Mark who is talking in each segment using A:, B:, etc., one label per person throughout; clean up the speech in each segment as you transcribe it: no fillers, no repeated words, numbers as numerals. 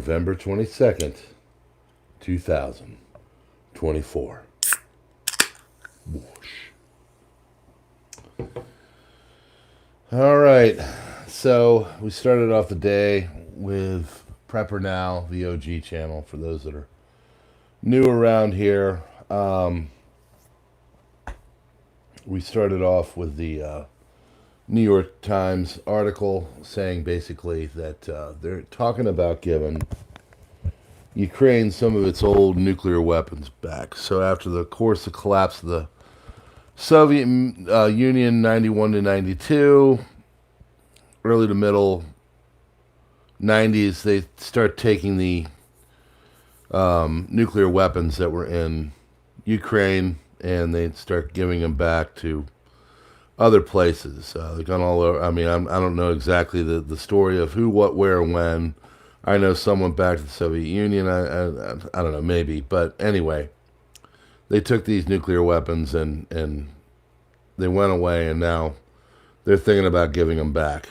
A: November 22nd, 2024. Whoosh. All right, so we started off the day with PrepperNow, the OG channel, for those that are new around here. We started off with the New York Times article saying basically that they're talking about giving Ukraine some of its old nuclear weapons back. So after the collapse of the Soviet Union, 91 to 92, early to middle 90s, they start taking the nuclear weapons that were in Ukraine and they start giving them back to other places. They've gone all over. I mean, I don't know exactly the story of who, what, where, when. I know some went back to the Soviet Union. I don't know, maybe. But anyway, they took these nuclear weapons and they went away, and now they're thinking about giving them back.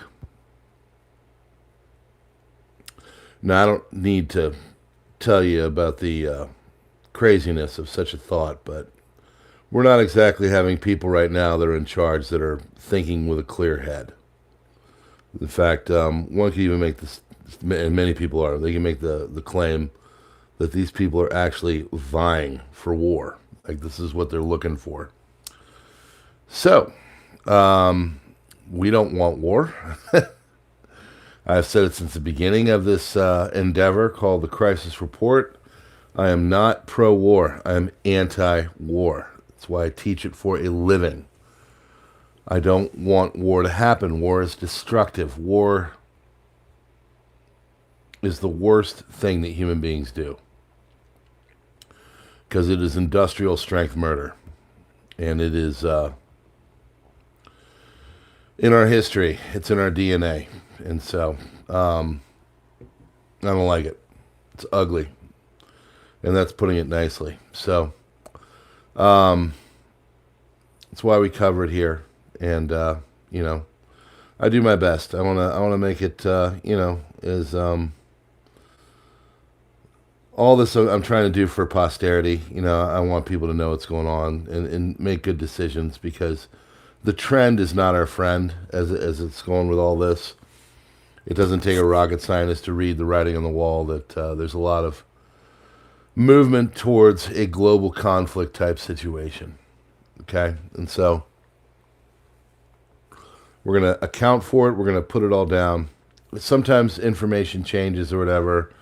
A: Now, I don't need to tell you about the craziness of such a thought, but we're not exactly having people right now that are in charge that are thinking with a clear head. In fact, one can even make this, and many people are, they can make the claim that these people are actually vying for war. Like, this is what they're looking for. So, we don't want war. I've said it since the beginning of this endeavor called the Crisis Report. I am not pro-war. I am anti-war. That's why I teach it for a living. I don't want war to happen. War is destructive. War is the worst thing that human beings do, because it is industrial strength murder, and it is in our history. It's in our DNA, and so I don't like it. It's ugly, and that's putting it nicely. So that's why we cover it here, and you know, I do my best. I wanna make it as all this I'm trying to do for posterity. You know, I want people to know what's going on and make good decisions, because the trend is not our friend as it's going with all this. It doesn't take a rocket scientist to read the writing on the wall that there's a lot of movement towards a global conflict type situation. Okay? And so we're going to account for it. We're going to put it all down. Sometimes information changes or whatever.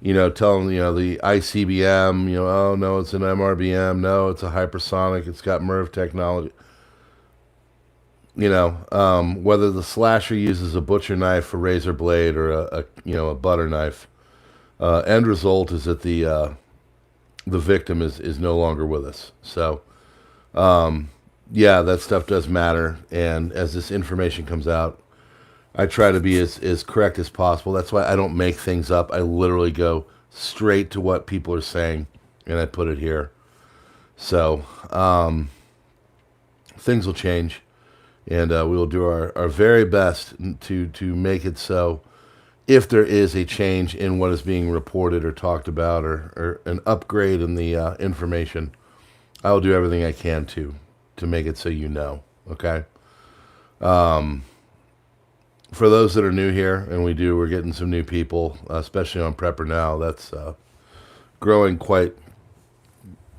A: You know, telling, the ICBM, oh, no, it's an MRBM. No, it's a hypersonic. It's got MIRV technology. Whether the slasher uses a butcher knife, a razor blade, or a butter knife, end result is that the victim is no longer with us. So, that stuff does matter. And as this information comes out, I try to be as correct as possible. That's why I don't make things up. I literally go straight to what people are saying, and I put it here. So, things will change, and we will do our very best to make it so if there is a change in what is being reported or talked about, or an upgrade in the information, I will do everything I can to make it so okay? For those that are new here, and we're getting some new people, especially on PrepperNow, that's growing quite,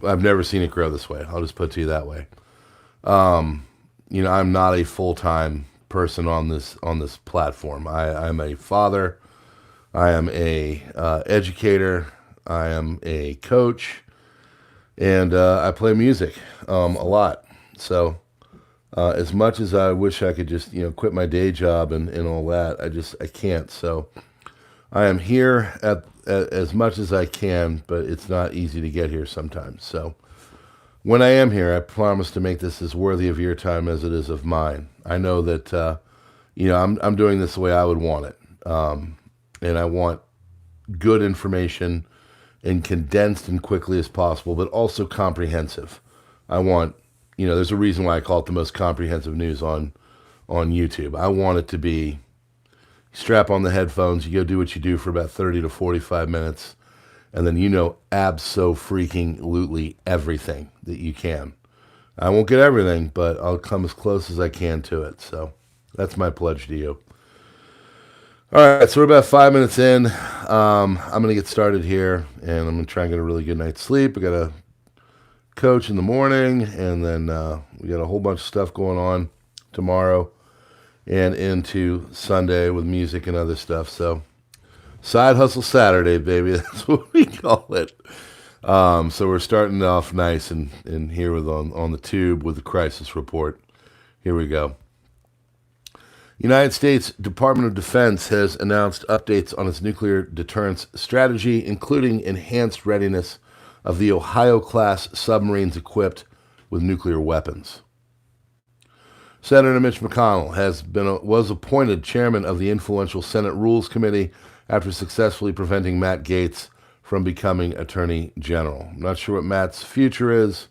A: I've never seen it grow this way. I'll just put it to you that way. I'm not a full-time person on this platform. I'm a father. I am a educator. I am a coach, and I play music a lot. So as much as I wish I could just quit my day job and all that, I can't. So I am here at as much as I can, but it's not easy to get here sometimes. So when I am here, I promise to make this as worthy of your time as it is of mine. I know that, I'm doing this the way I would want it. And I want good information and condensed and quickly as possible, but also comprehensive. I want, there's a reason why I call it the most comprehensive news on YouTube. I want it to be strap on the headphones, you go do what you do for about 30 to 45 minutes, and then you know abso-freaking-lutely everything that you can. I won't get everything, but I'll come as close as I can to it. So that's my pledge to you. All right, so we're about 5 minutes in. I'm going to get started here, and I'm going to try and get a really good night's sleep. I got a coach in the morning, and then we got a whole bunch of stuff going on tomorrow and into Sunday with music and other stuff. So Side Hustle Saturday, baby. That's what we call it. So we're starting off nice and here with on the tube with the crisis report. Here we go. United States Department of Defense has announced updates on its nuclear deterrence strategy, including enhanced readiness of the Ohio-class submarines equipped with nuclear weapons. Senator Mitch McConnell was appointed chairman of the influential Senate Rules Committee after successfully preventing Matt Gaetz from becoming Attorney General. I'm not sure what Matt's future is,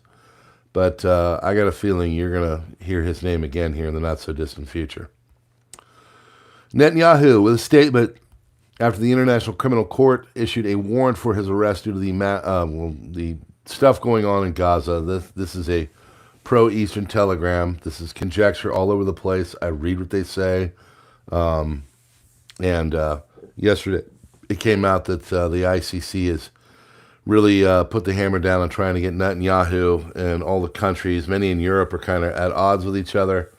A: but I got a feeling you're going to hear his name again here in the not-so-distant future. Netanyahu, with a statement after the International Criminal Court issued a warrant for his arrest due to the stuff going on in Gaza. This is a pro-Eastern telegram. This is conjecture all over the place. I read what they say. Yesterday it came out that the ICC has really put the hammer down on trying to get Netanyahu and all the countries, many in Europe, are kind of at odds with each other.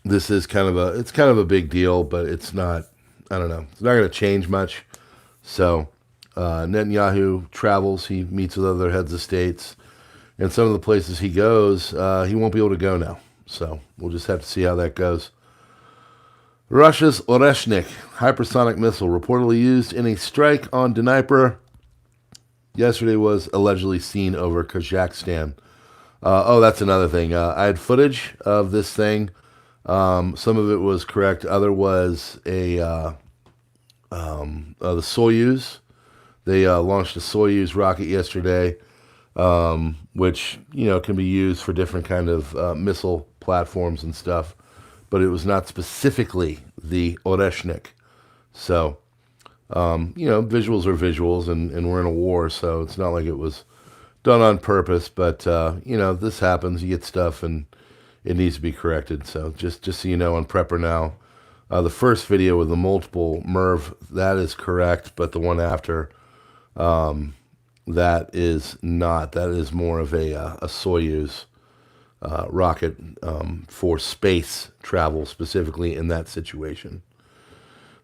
A: This is kind of a big deal, but it's not, I don't know, it's not going to change much. So Netanyahu travels, he meets with other heads of states, and some of the places he goes, he won't be able to go now. So we'll just have to see how that goes. Russia's Oreshnik hypersonic missile reportedly used in a strike on Dnipro yesterday was allegedly seen over Kazakhstan. That's another thing. I had footage of this thing. Some of it was correct. Other was the Soyuz. They launched a Soyuz rocket yesterday, which can be used for different kind of missile platforms and stuff. But it was not specifically the Oreshnik. So, visuals are visuals, and we're in a war, so it's not like it was done on purpose. But this happens. You get stuff, and it needs to be corrected. So just so you know, on PrepperNow, the first video with the multiple MIRV, that is correct, but the one after, that is not. That is more of a Soyuz rocket for space travel, specifically in that situation.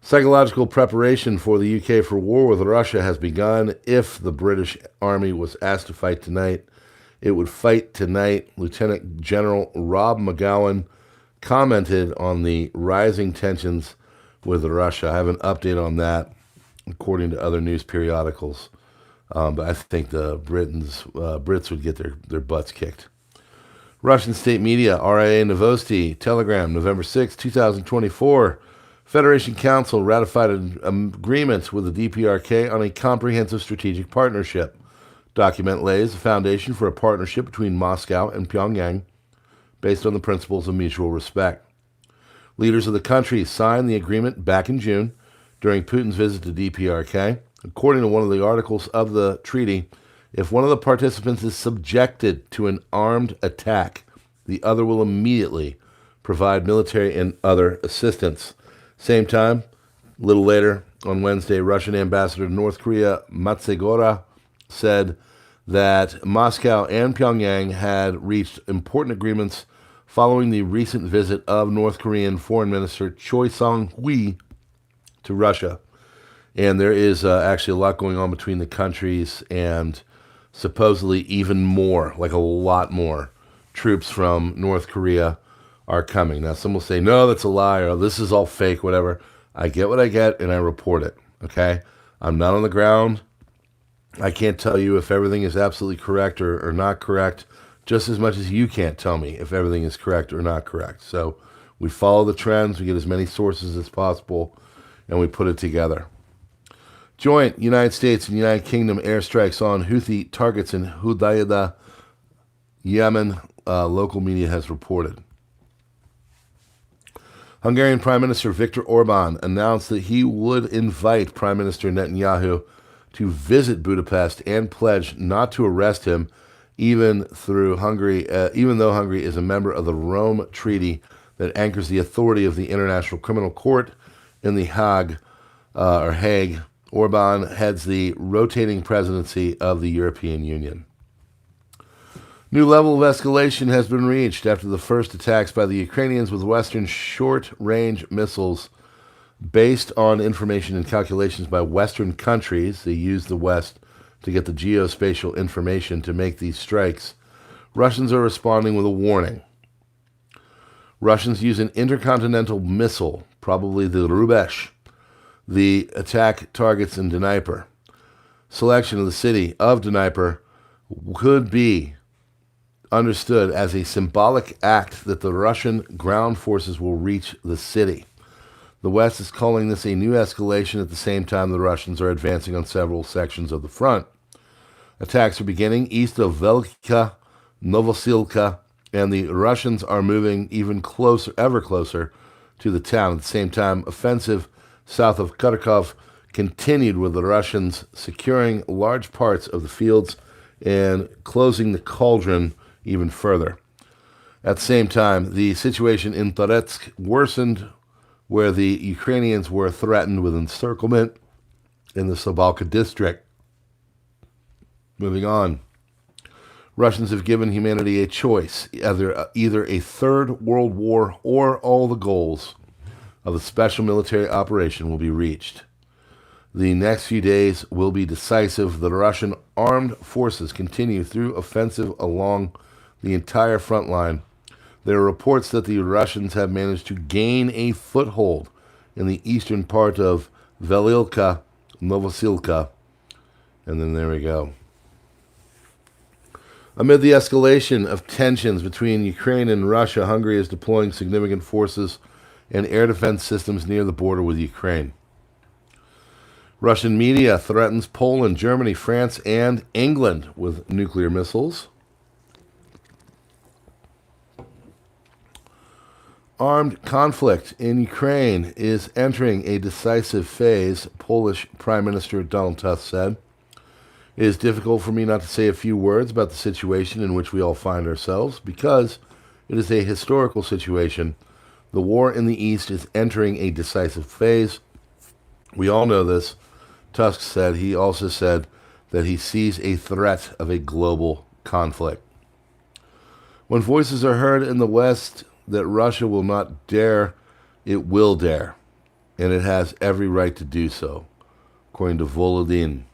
A: Psychological preparation for the UK for war with Russia has begun. If the British Army was asked to fight tonight, it would fight tonight. Lieutenant General Rob McGowan commented on the rising tensions with Russia. I have an update on that, according to other news periodicals. But I think the Brits would get their butts kicked. Russian state media, RIA Novosti, Telegram, November 6, 2024. Federation Council ratified an agreement with the DPRK on a comprehensive strategic partnership. Document lays a foundation for a partnership between Moscow and Pyongyang based on the principles of mutual respect. Leaders of the countries signed the agreement back in June during Putin's visit to DPRK. According to one of the articles of the treaty, if one of the participants is subjected to an armed attack, the other will immediately provide military and other assistance. Same time, a little later on Wednesday, Russian ambassador to North Korea, Matsegora, said that Moscow and Pyongyang had reached important agreements following the recent visit of North Korean Foreign Minister Choi Song-hui to Russia. And there is actually a lot going on between the countries, and supposedly even more, like a lot more, troops from North Korea are coming. Now, some will say, no, that's a lie, or this is all fake, whatever. I get what I get, and I report it, okay? I'm not on the ground. I can't tell you if everything is absolutely correct or not correct, just as much as you can't tell me if everything is correct or not correct. So we follow the trends, we get as many sources as possible, and we put it together. Joint United States and United Kingdom airstrikes on Houthi targets in Hudaydah, Yemen, local media has reported. Hungarian Prime Minister Viktor Orban announced that he would invite Prime Minister Netanyahu to visit Budapest and pledged not to arrest him, even though Hungary is a member of the Rome Treaty that anchors the authority of the International Criminal Court in the Hague. Orban heads the rotating presidency of the European Union. New level of escalation has been reached after the first attacks by the Ukrainians with Western short-range missiles based on information and calculations by Western countries. They use the West to get the geospatial information to make these strikes. Russians are responding with a warning. Russians use an intercontinental missile, probably the Rubesh. The attack targets in Dnieper. Selection of the city of Dnieper could be understood as a symbolic act that the Russian ground forces will reach the city. The West is calling this a new escalation at the same time the Russians are advancing on several sections of the front. Attacks are beginning east of Velika, Novosilka, and the Russians are moving ever closer to the town. At the same time, offensive south of Kharkov continued with the Russians securing large parts of the fields and closing the cauldron even further. At the same time, the situation in Toretsk worsened, where the Ukrainians were threatened with encirclement in the Sobalka district. Moving on. Russians have given humanity a choice, either a third world war or all the goals of a special military operation will be reached. The next few days will be decisive. The Russian armed forces continue through offensive along the entire front line. There are reports that the Russians have managed to gain a foothold in the eastern part of Velilka, Novosilka, and then there we go. Amid the escalation of tensions between Ukraine and Russia, Hungary is deploying significant forces and air defense systems near the border with Ukraine. Russian media threatens Poland, Germany, France, and England with nuclear missiles. Armed conflict in Ukraine is entering a decisive phase, Polish Prime Minister Donald Tusk said. It is difficult for me not to say a few words about the situation in which we all find ourselves, because it is a historical situation. The war in the East is entering a decisive phase. We all know this, Tusk said. He also said that he sees a threat of a global conflict. When voices are heard in the West that Russia will not dare, it will dare, and it has every right to do so, according to Volodin.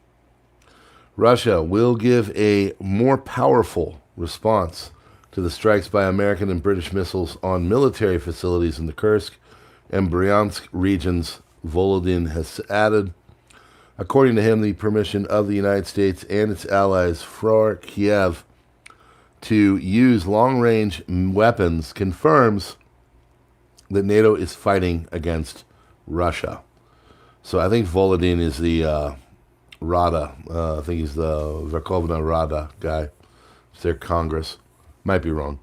A: Russia will give a more powerful response to the strikes by American and British missiles on military facilities in the Kursk and Bryansk regions, Volodin has added. According to him, the permission of the United States and its allies for Kiev to use long-range weapons confirms that NATO is fighting against Russia. So I think Volodin is the Rada. I think he's the Verkhovna Rada guy. It's their Congress. Might be wrong.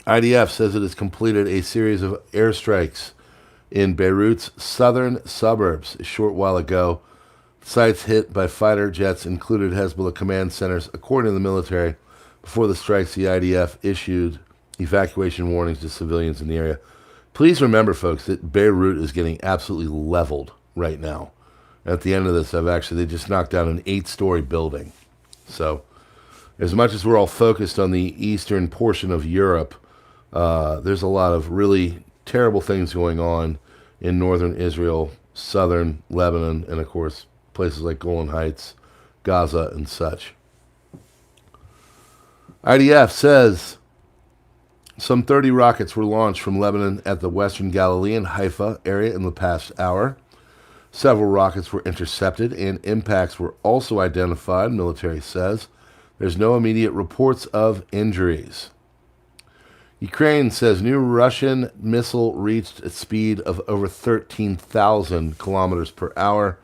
A: IDF says it has completed a series of airstrikes in Beirut's southern suburbs a short while ago. Sites hit by fighter jets included Hezbollah command centers. According to the military, before the strikes, the IDF issued evacuation warnings to civilians in the area. Please remember, folks, that Beirut is getting absolutely leveled right now. At the end of this, they just knocked down an 8-story building. So, as much as we're all focused on the eastern portion of Europe, there's a lot of really terrible things going on in northern Israel, southern Lebanon, and of course, places like Golan Heights, Gaza, and such. IDF says some 30 rockets were launched from Lebanon at the western Galilee and Haifa area in the past hour. Several rockets were intercepted and impacts were also identified, military says. There's no immediate reports of injuries. Ukraine says new Russian missile reached a speed of over 13,000 kilometers per hour.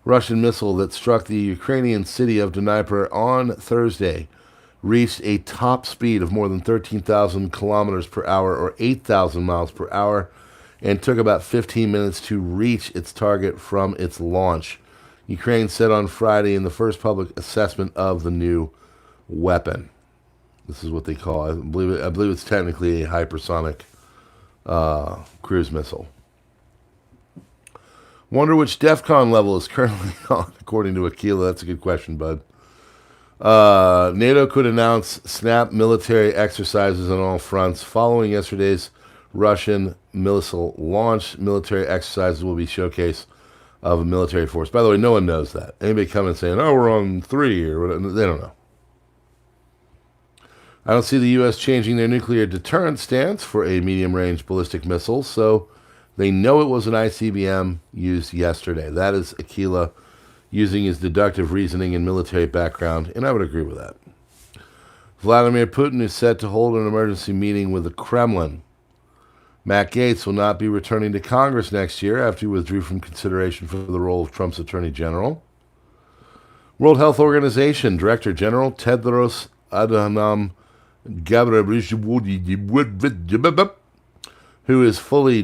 A: Russian missile that struck the Ukrainian city of Dnieper on Thursday reached a top speed of more than 13,000 kilometers per hour or 8,000 miles per hour and took about 15 minutes to reach its target from its launch. Ukraine said on Friday in the first public assessment of the new weapon. This is what they call it. I believe it's technically a hypersonic cruise missile. Wonder which DEFCON level is currently on, according to Aquila. That's a good question, bud. NATO could announce snap military exercises on all fronts. Following yesterday's Russian missile launch, military exercises will be showcase of a military force. By the way, no one knows that. Anybody coming saying, oh, we're on 3 or whatever, they don't know. I don't see the U.S. changing their nuclear deterrence stance for a medium-range ballistic missile, so they know it was an ICBM used yesterday. That is Aquila using his deductive reasoning and military background, and I would agree with that. Vladimir Putin is set to hold an emergency meeting with the Kremlin. Matt Gaetz will not be returning to Congress next year after he withdrew from consideration for the role of Trump's Attorney General. World Health Organization Director General Tedros Adhanom Ghebreyesus, who is fully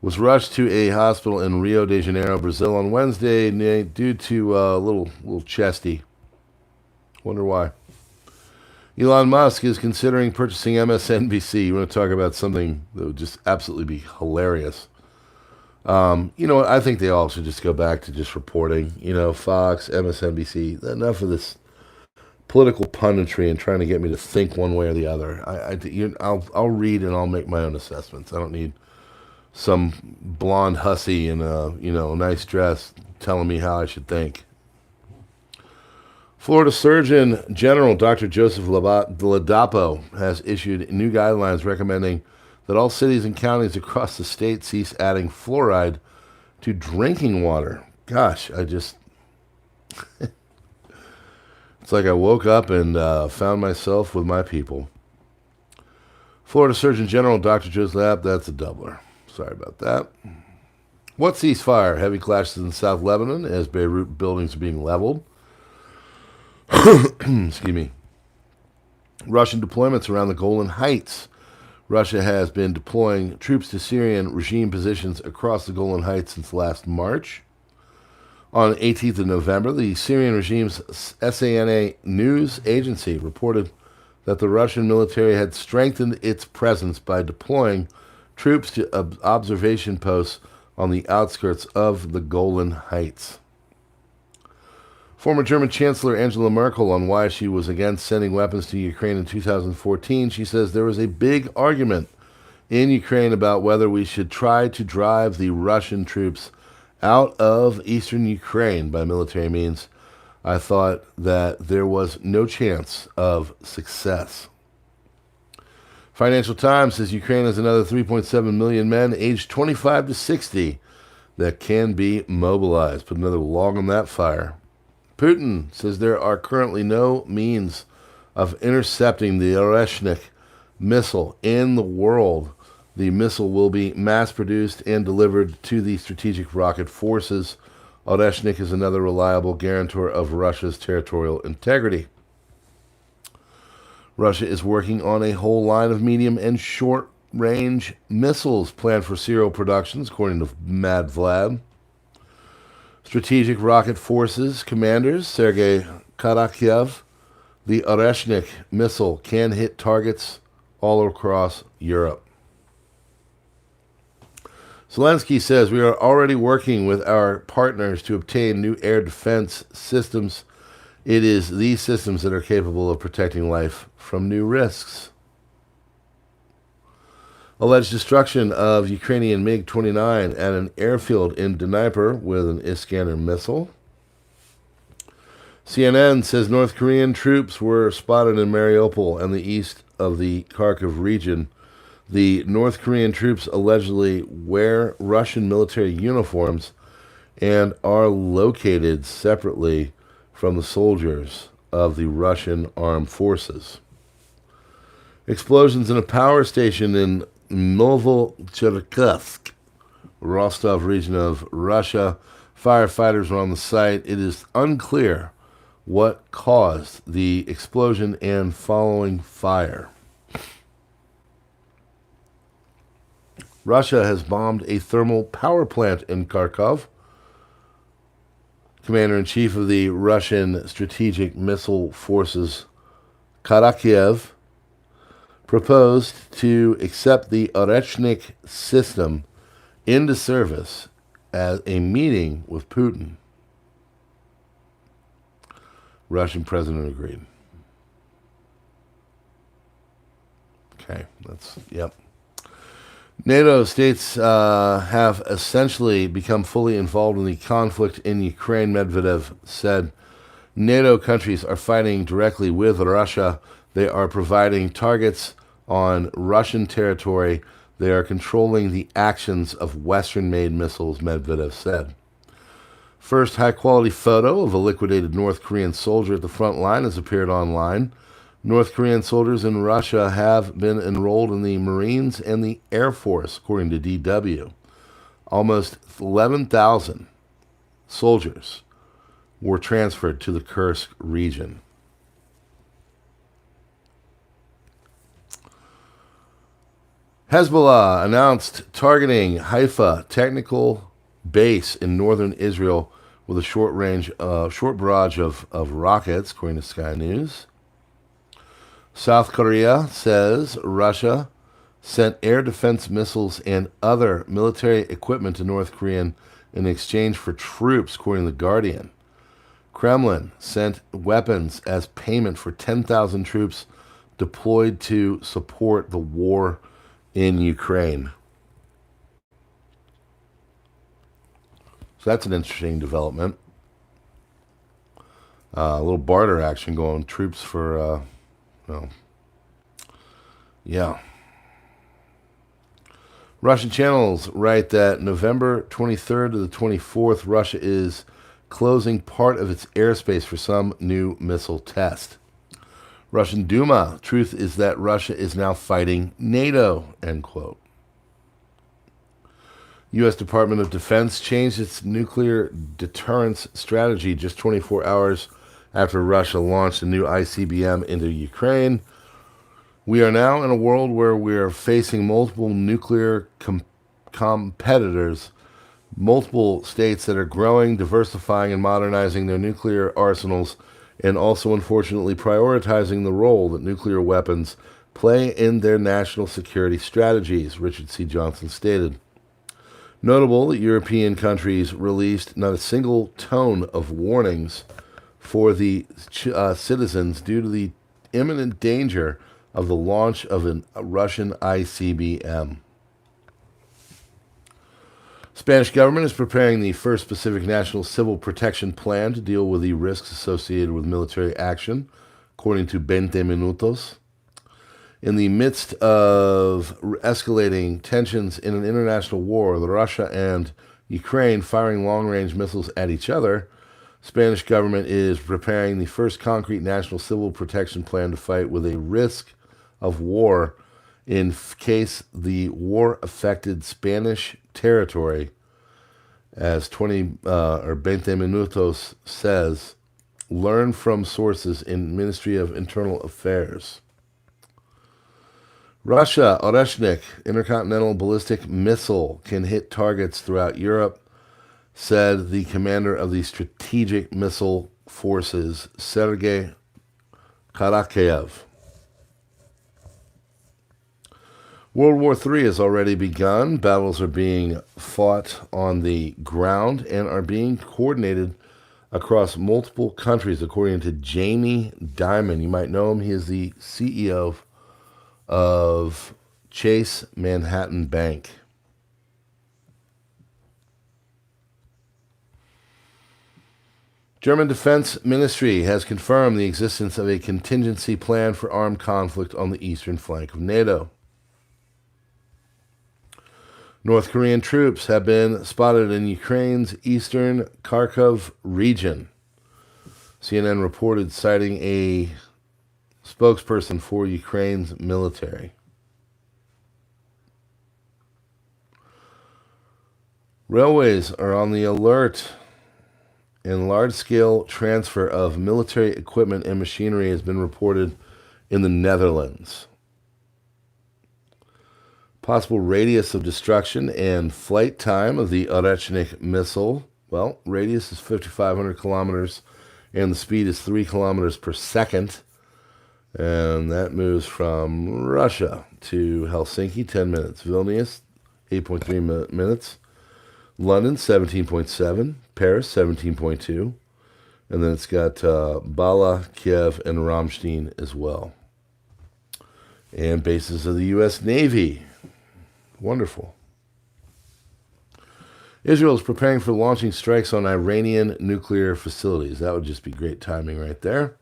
A: was rushed to a hospital in Rio de Janeiro, Brazil on Wednesday due to a little chesty. Wonder why. Elon Musk is considering purchasing MSNBC. You want to talk about something that would just absolutely be hilarious. You know what? I think they all should just go back to just reporting. You know, Fox, MSNBC. Enough of this political punditry and trying to get me to think one way or the other. I'll read and I'll make my own assessments. I don't need some blonde hussy in a nice dress telling me how I should think. Florida Surgeon General Dr. Joseph Ladapo has issued new guidelines recommending that all cities and counties across the state cease adding fluoride to drinking water. Gosh, it's like I woke up and found myself with my people. Florida Surgeon General Dr. Joseph Ladapo, that's a doubler. Sorry about that. What ceasefire? Heavy clashes in South Lebanon as Beirut buildings are being leveled. Excuse me. Russian deployments around the Golan Heights. Russia has been deploying troops to Syrian regime positions across the Golan Heights since last March. On 18th of November, the Syrian regime's SANA news agency reported that the Russian military had strengthened its presence by deploying troops to observation posts on the outskirts of the Golan Heights. Former German Chancellor Angela Merkel on why she was against sending weapons to Ukraine in 2014. She says there was a big argument in Ukraine about whether we should try to drive the Russian troops out of eastern Ukraine by military means. I thought that there was no chance of success. Financial Times says Ukraine has another 3.7 million men aged 25 to 60 that can be mobilized. Put another log on that fire. Putin says there are currently no means of intercepting the Oreshnik missile in the world. The missile will be mass-produced and delivered to the strategic rocket forces. Oreshnik is another reliable guarantor of Russia's territorial integrity. Russia is working on a whole line of medium and short-range missiles planned for serial productions, according to Mad Vlad. Strategic Rocket Forces commanders Sergei Karakev, the Oreshnik missile can hit targets all across Europe. Zelensky says we are already working with our partners to obtain new air defense systems. It is these systems that are capable of protecting life from new risks. Alleged destruction of Ukrainian MiG-29 at an airfield in Dnipro with an Iskander missile. CNN says North Korean troops were spotted in Mariupol and the east of the Kharkiv region. The North Korean troops allegedly wear Russian military uniforms and are located separately from the soldiers of the Russian armed forces. Explosions in a power station in Novocherkassk, Rostov region of Russia. Firefighters were on the site. It is unclear What caused the explosion and following fire? Russia has bombed a thermal power plant in Kharkov. Commander-in-Chief of the Russian Strategic Missile Forces, Karakev, proposed to accept the Oreshnik system into service at a meeting with Putin. Russian president agreed. Okay, yep. NATO states have essentially become fully involved in the conflict in Ukraine, Medvedev said. NATO countries are fighting directly with Russia. They are providing targets on Russian territory. They are controlling the actions of Western-made missiles, Medvedev said. First high-quality photo of a liquidated North Korean soldier at the front line has appeared online. North Korean soldiers in Russia have been enrolled in the Marines and the Air Force, according to DW. Almost 11,000 soldiers were transferred to the Kursk region. Hezbollah announced targeting Haifa technical base in northern Israel with a short barrage of rockets, according to Sky News. South Korea says Russia sent air defense missiles and other military equipment to North Korea in exchange for troops, according to The Guardian. Kremlin sent weapons as payment for 10,000 troops deployed to support the war in Ukraine. So that's an interesting development. A little barter action going, troops for... yeah. Russian channels write that November 23rd to the 24th, Russia is closing part of its airspace for some new missile test. Russian Duma, truth is that Russia is now fighting NATO, end quote. U.S. Department of Defense changed its nuclear deterrence strategy just 24 hours after Russia launched a new ICBM into Ukraine. We are now in a world where we are facing multiple nuclear competitors, multiple states that are growing, diversifying, and modernizing their nuclear arsenals, and also, unfortunately, prioritizing the role that nuclear weapons play in their national security strategies, Richard C. Johnson stated. Notable that European countries released not a single tone of warnings for the citizens due to the imminent danger of the launch of a Russian ICBM. Spanish government is preparing the first Pacific National Civil Protection Plan to deal with the risks associated with military action, according to 20 Minutos. In the midst of escalating tensions in an international war, with Russia and Ukraine firing long-range missiles at each other, Spanish government is preparing the first concrete national civil protection plan to fight with a risk of war in case the war-affected Spanish territory, as 20 Minutos says, learn from sources in Ministry of Internal Affairs. Russia, Oreshnik, intercontinental ballistic missile, can hit targets throughout Europe, said the commander of the Strategic Missile Forces, Sergei Karakev. World War III has already begun. Battles are being fought on the ground and are being coordinated across multiple countries, according to Jamie Dimon. You might know him. He is the CEO of Chase Manhattan Bank. German Defense Ministry has confirmed the existence of a contingency plan for armed conflict on the eastern flank of NATO. North Korean troops have been spotted in Ukraine's eastern Kharkov region. CNN reported citing a spokesperson for Ukraine's military. Railways are on the alert and large-scale transfer of military equipment and machinery has been reported in the Netherlands. Possible radius of destruction and flight time of the Oreshnik missile. Well, radius is 5,500 kilometers, and the speed is 3 kilometers per second. And that moves from Russia to Helsinki, 10 minutes. Vilnius, 8.3 minutes. London, 17.7. Paris, 17.2. And then it's got Bala, Kiev, and Ramstein as well. And bases of the U.S. Navy. Wonderful. Israel is preparing for launching strikes on Iranian nuclear facilities. That would just be great timing right there.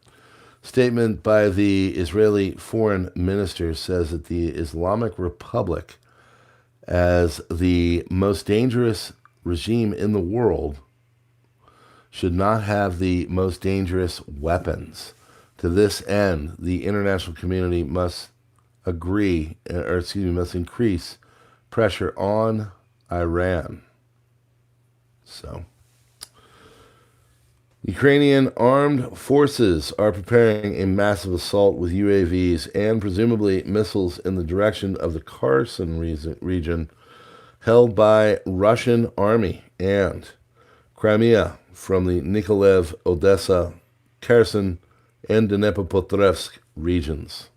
A: Statement by the Israeli foreign minister says that the Islamic Republic, as the most dangerous regime in the world, should not have the most dangerous weapons. To this end, the international community must must increase pressure on Iran. So, Ukrainian armed forces are preparing a massive assault with UAVs and presumably missiles in the direction of the Kherson region held by Russian army and Crimea from the Nikolaev, Odessa, Kherson, and Dnipropetrovsk regions.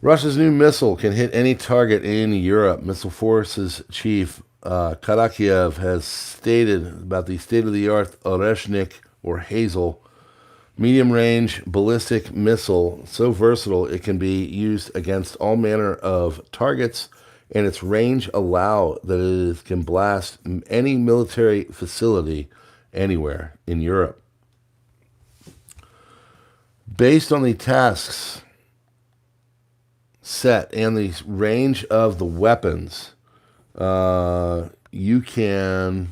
A: Russia's new missile can hit any target in Europe. Missile Forces Chief Karakiev has stated about the state-of-the-art Oreshnik, or Hazel, medium-range ballistic missile, so versatile it can be used against all manner of targets, and its range allow that it can blast any military facility anywhere in Europe. Based on the tasks set and the range of the weapons, it can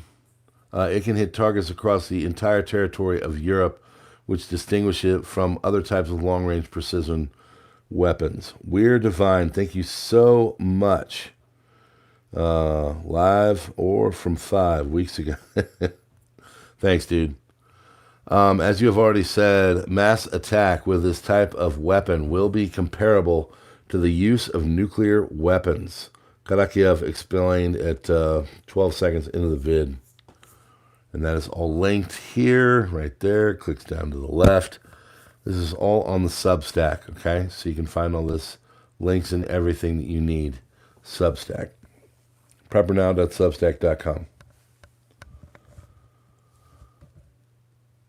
A: hit targets across the entire territory of Europe, which distinguish it from other types of long-range precision weapons. We're Divine, thank you so much. Live or from 5 weeks ago. Thanks, dude. As you have already said, mass attack with this type of weapon will be comparable to the use of nuclear weapons. Karakiev explained at 12 seconds into the vid. And that is all linked here, right there. Clicks down to the left. This is all on the Substack, okay? So you can find all this, links and everything that you need. Substack. PrepperNow.substack.com.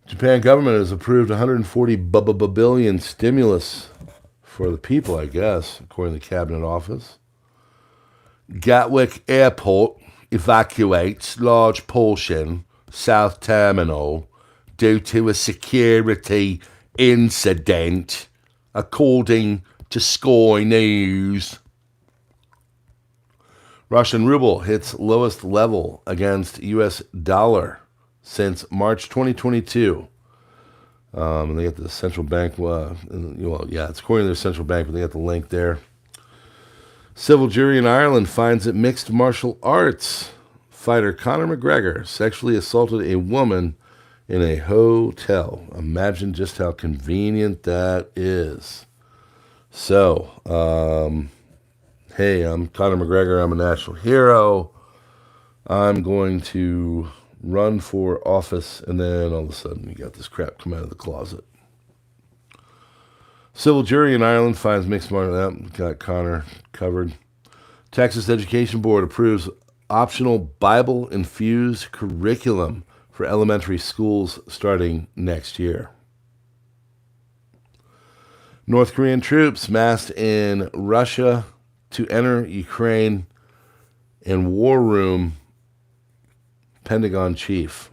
A: Japan government has approved 140 billion stimulus for the people, I guess, according to the Cabinet Office. Gatwick Airport evacuates large portion South Terminal due to a security incident, according to Sky News. Russian ruble hits lowest level against U.S. dollar since March 2022. And they got the central bank, it's according to their central bank, but they got the link there. Civil jury in Ireland finds that mixed martial arts fighter Conor McGregor sexually assaulted a woman in a hotel. Imagine just how convenient that is. So, hey, I'm Conor McGregor. I'm a national hero. I'm going to run for office, and then all of a sudden you got this crap come out of the closet. Civil jury in Ireland finds mixed martial arts. Got Conor covered. Texas Education Board approves optional Bible-infused curriculum for elementary schools starting next year. North Korean troops massed in Russia to enter Ukraine, and war room Pentagon chief.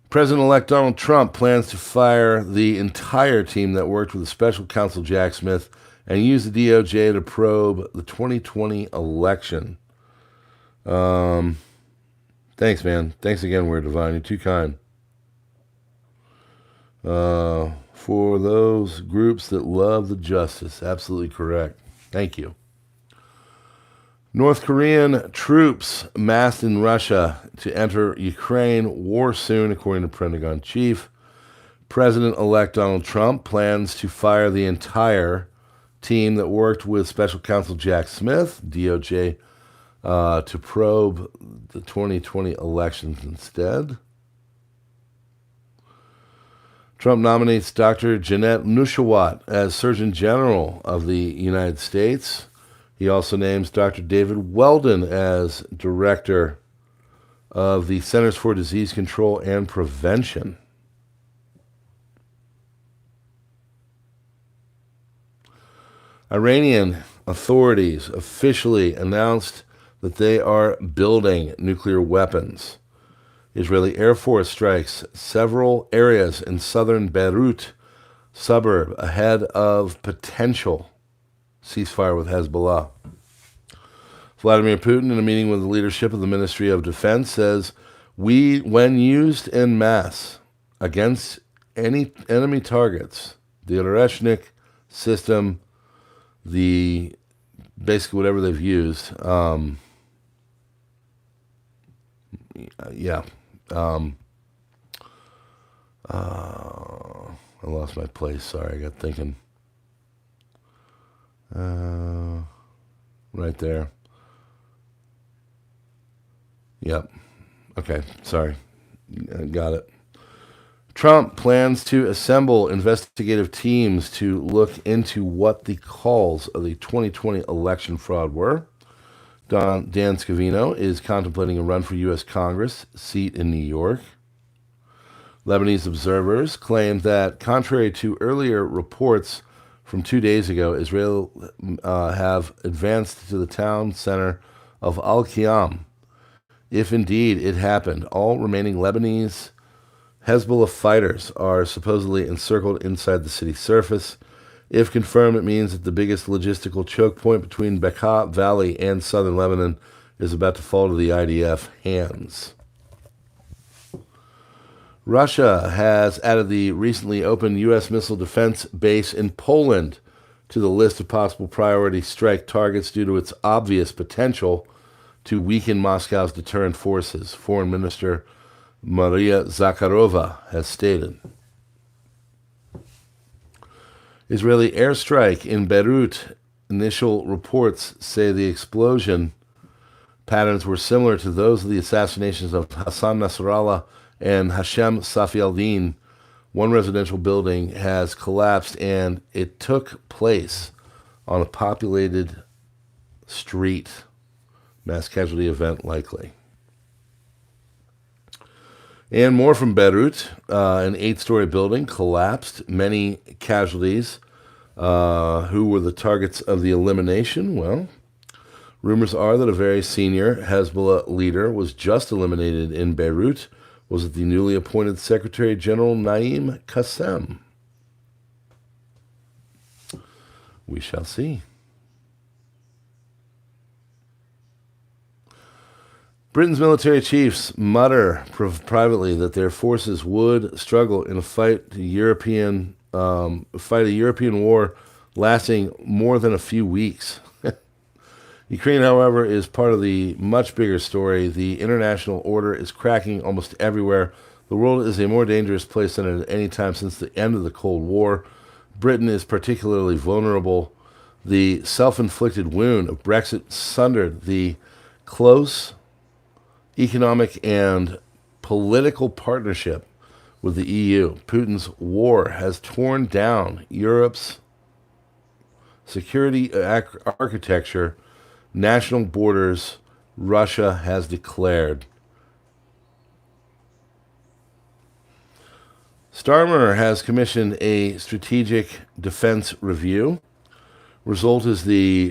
A: President-elect Donald Trump plans to fire the entire team that worked with special counsel Jack Smith and use the DOJ to probe the 2020 election. Thanks, man. Thanks again, We're Divine. You're too kind. For those groups that love the justice. Absolutely correct. Thank you. North Korean troops massed in Russia to enter Ukraine. War soon, according to Pentagon chief. President-elect Donald Trump plans to fire the entire team that worked with Special Counsel Jack Smith, DOJ, to probe the 2020 elections instead. Trump nominates Dr. Janet Nushawat as Surgeon General of the United States. He also names Dr. David Weldon as Director of the Centers for Disease Control and Prevention. Iranian authorities officially announced that they are building nuclear weapons. Israeli Air Force strikes several areas in southern Beirut suburb ahead of potential ceasefire with Hezbollah. Vladimir Putin, in a meeting with the leadership of the Ministry of Defense, says, when used en masse against any enemy targets, the Oreshnik system, basically whatever they've used, I lost my place. Sorry, I got thinking. Right there. Yep. Okay, sorry. Got it. Trump plans to assemble investigative teams to look into what the calls of the 2020 election fraud were. Dan Scavino is contemplating a run for U.S. Congress seat in New York. Lebanese observers claim that, contrary to earlier reports from 2 days ago, Israel have advanced to the town center of Al-Qiyam. If indeed it happened, all remaining Lebanese Hezbollah fighters are supposedly encircled inside the city's surface. If confirmed, it means that the biggest logistical choke point between Bekaa Valley and southern Lebanon is about to fall to the IDF hands. Russia has added the recently opened U.S. missile defense base in Poland to the list of possible priority strike targets due to its obvious potential to weaken Moscow's deterrent forces, Foreign Minister Maria Zakharova has stated. Israeli airstrike in Beirut. Initial reports say the explosion patterns were similar to those of the assassinations of Hassan Nasrallah and Hashem Safi al-Din. One residential building has collapsed, and it took place on a populated street. Mass casualty event likely. And more from Beirut. An 8-story building collapsed. Many casualties. Who were the targets of the elimination? Well, rumors are that a very senior Hezbollah leader was just eliminated in Beirut. Was it the newly appointed Secretary General Naim Qassem? We shall see. Britain's military chiefs mutter privately that their forces would struggle in a a European war lasting more than a few weeks. Ukraine, however, is part of the much bigger story. The international order is cracking almost everywhere. The world is a more dangerous place than at any time since the end of the Cold War. Britain is particularly vulnerable. The self-inflicted wound of Brexit sundered the close economic and political partnership with the EU. Putin's war has torn down Europe's security architecture, national borders. Russia has declared. Starmer has commissioned a strategic defense review. Result is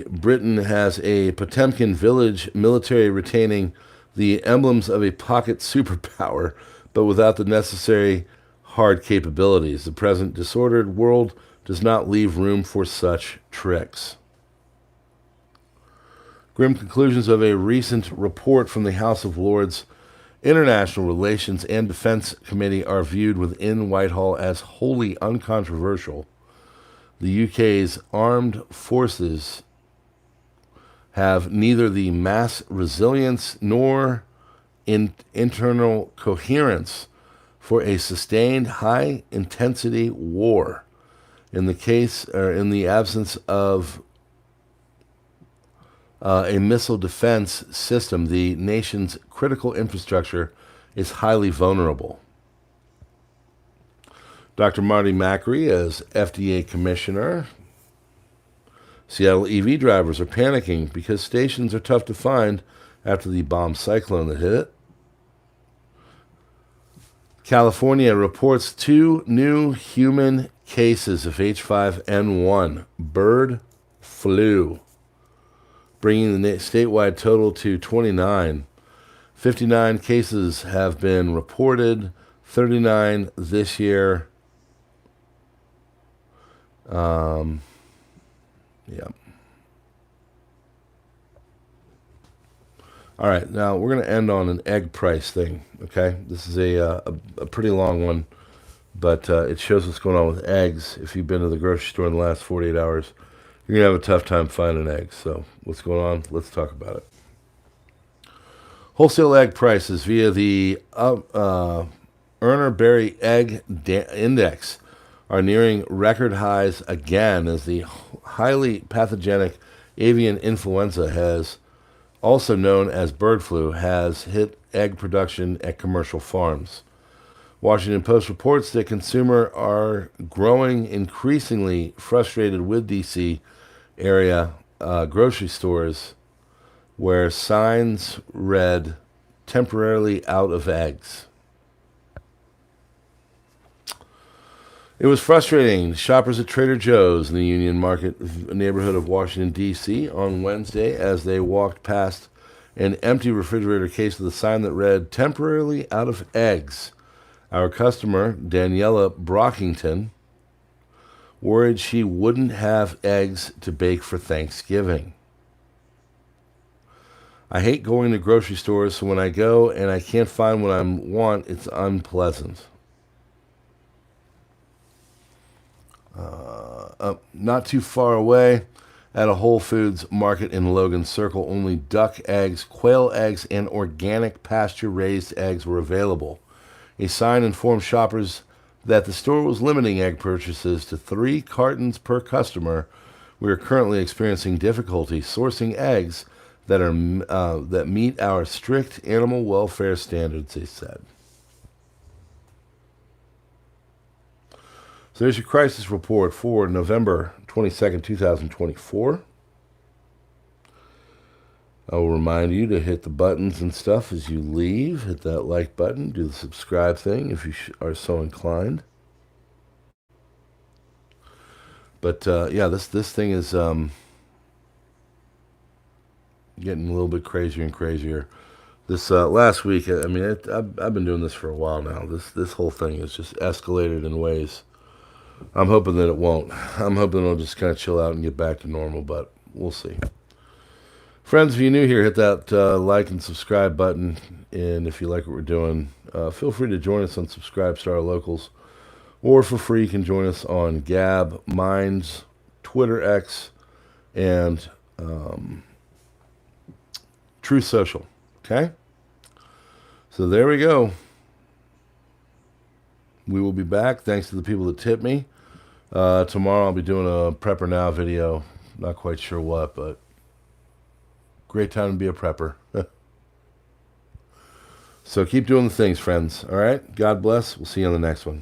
A: Britain has a Potemkin village military retaining the emblems of a pocket superpower, but without the necessary hard capabilities. The present disordered world does not leave room for such tricks. Grim conclusions of a recent report from the House of Lords International Relations and Defense Committee are viewed within Whitehall as wholly uncontroversial. The UK's armed forces have neither the mass resilience nor internal coherence for a sustained high-intensity war. In the absence of a missile defense system, the nation's critical infrastructure is highly vulnerable. Dr. Marty Macri, as FDA commissioner, Seattle EV drivers are panicking because stations are tough to find after the bomb cyclone that hit it. California reports 2 new human cases of H5N1 bird flu, bringing the statewide total to 29. 59 cases have been reported, 39 this year. Yeah. All right, now we're going to end on an egg price thing, okay? This is a pretty long one, but it shows what's going on with eggs. If you've been to the grocery store in the last 48 hours, you're going to have a tough time finding eggs. So what's going on? Let's talk about it. Wholesale egg prices via the Urner Berry Egg Index are nearing record highs again as the highly pathogenic avian influenza, also known as bird flu, has hit egg production at commercial farms. Washington Post reports that consumers are growing increasingly frustrated with D.C. area grocery stores where signs read, "temporarily out of eggs." It was frustrating. Shoppers at Trader Joe's in the Union Market neighborhood of Washington, D.C. on Wednesday as they walked past an empty refrigerator case with a sign that read, "temporarily out of eggs." Our customer, Daniela Brockington, worried she wouldn't have eggs to bake for Thanksgiving. "I hate going to grocery stores, so when I go and I can't find what I want, it's unpleasant." Not too far away, at a Whole Foods market in Logan Circle, only duck eggs, quail eggs, and organic pasture-raised eggs were available. A sign informed shoppers that the store was limiting egg purchases to 3 cartons per customer. We are currently experiencing difficulty sourcing eggs that meet our strict animal welfare standards, they said. So there's your crisis report for November 22nd, 2024. I will remind you to hit the buttons and stuff as you leave. Hit that like button. Do the subscribe thing if you are so inclined. But yeah, this thing is getting a little bit crazier and crazier. This last week, I mean, I've been doing this for a while now. This whole thing has just escalated in ways. I'm hoping that it won't. I'm hoping it'll just kind of chill out and get back to normal, but we'll see. Friends, if you're new here, hit that like and subscribe button. And if you like what we're doing, feel free to join us on Subscribestar Locals. Or for free, you can join us on Gab, Minds, Twitter X, and Truth Social. Okay? So there we go. We will be back. Thanks to the people that tipped me. Tomorrow I'll be doing a PrepperNow video. Not quite sure what, but great time to be a prepper. So keep doing the things, friends. All right? God bless. We'll see you on the next one.